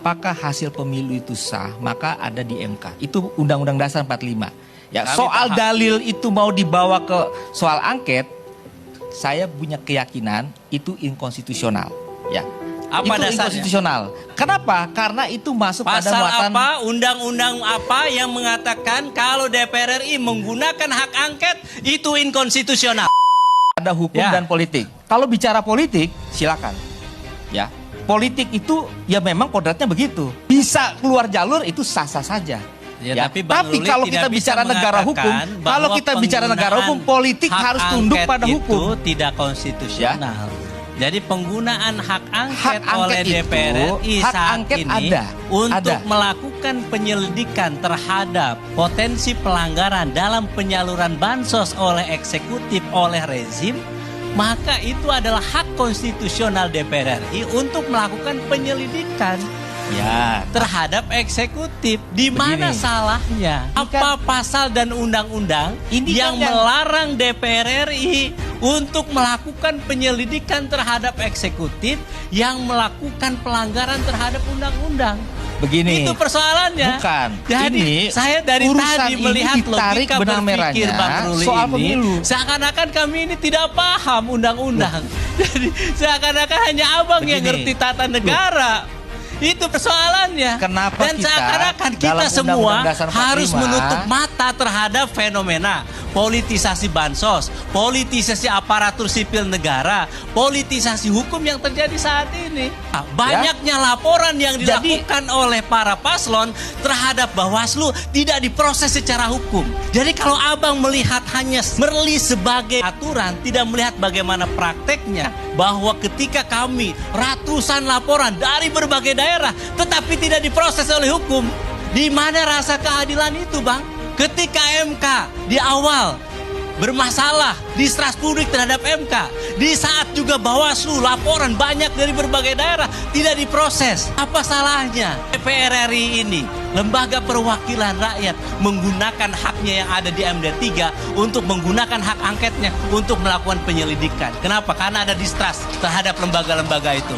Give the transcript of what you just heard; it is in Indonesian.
apakah hasil pemilu itu sah, maka ada di MK. Itu Undang-Undang Dasar 45. Ya, Kami soal paham. dalil itu mau dibawa ke soal angket, saya punya keyakinan itu inkonstitusional. Ya. Apa itu dasarnya? inkonstitusional. Kenapa? Karena itu masuk pada Pasal muatan apa, undang-undang apa yang mengatakan kalau DPR RI menggunakan hak angket itu inkonstitusional? ada hukum Ya. dan politik. Kalau bicara politik, silakan. Ya. Politik itu ya memang kodratnya begitu. Bisa keluar jalur itu sah-sah saja. Ya, tapi Bang Lulit kalau tidak kita bisa bicara negara hukum, mengatakan kalau bahwa kita bicara negara hukum, politik hak harus tunduk angket pada hukum. Itu tidak konstitusional. Jadi penggunaan hak angket, Hak angket oleh DPR itu, RI hak saat angket ini ada. untuk melakukan penyelidikan terhadap potensi pelanggaran dalam penyaluran bansos oleh eksekutif oleh rezim, maka itu adalah hak konstitusional DPR RI untuk melakukan penyelidikan Ya, terhadap eksekutif. Di mana Begini. salahnya? Ini Apa pasal dan undang-undang Ini yang kan yang- melarang DPR RI untuk melakukan penyelidikan terhadap eksekutif yang melakukan pelanggaran terhadap undang-undang? begini. Itu persoalannya. Bukan. Jadi Ini saya dari urusan tadi ini melihat ditarik logika benang berpikir merahnya Bang Ruli soal ini, pemilu. seakan-akan kami ini tidak paham undang-undang. Jadi seakan-akan hanya abang yang Begini. ngerti tata negara. Itu persoalannya. Kenapa Dan kita seakan-akan kita dalam semua Undang-Undang Dasar 45 harus menutup mata terhadap fenomena politisasi bansos, politisasi aparatur sipil negara, politisasi hukum yang terjadi saat ini. Banyaknya laporan yang dilakukan oleh para paslon terhadap Bawaslu tidak diproses secara hukum. Jadi kalau abang melihat hanya merli sebagai aturan, tidak melihat bagaimana prakteknya, bahwa ketika kami ratusan laporan dari berbagai daerah tetapi tidak diproses oleh hukum, di mana rasa keadilan itu, Bang? Ketika MK di awal bermasalah, distrust publik terhadap MK, di saat juga Bawaslu laporan banyak dari berbagai daerah tidak diproses. Apa salahnya DPR RI ini, lembaga perwakilan rakyat, menggunakan haknya yang ada di MD3 untuk menggunakan hak angketnya untuk melakukan penyelidikan? Kenapa? Karena ada distrust terhadap lembaga-lembaga itu.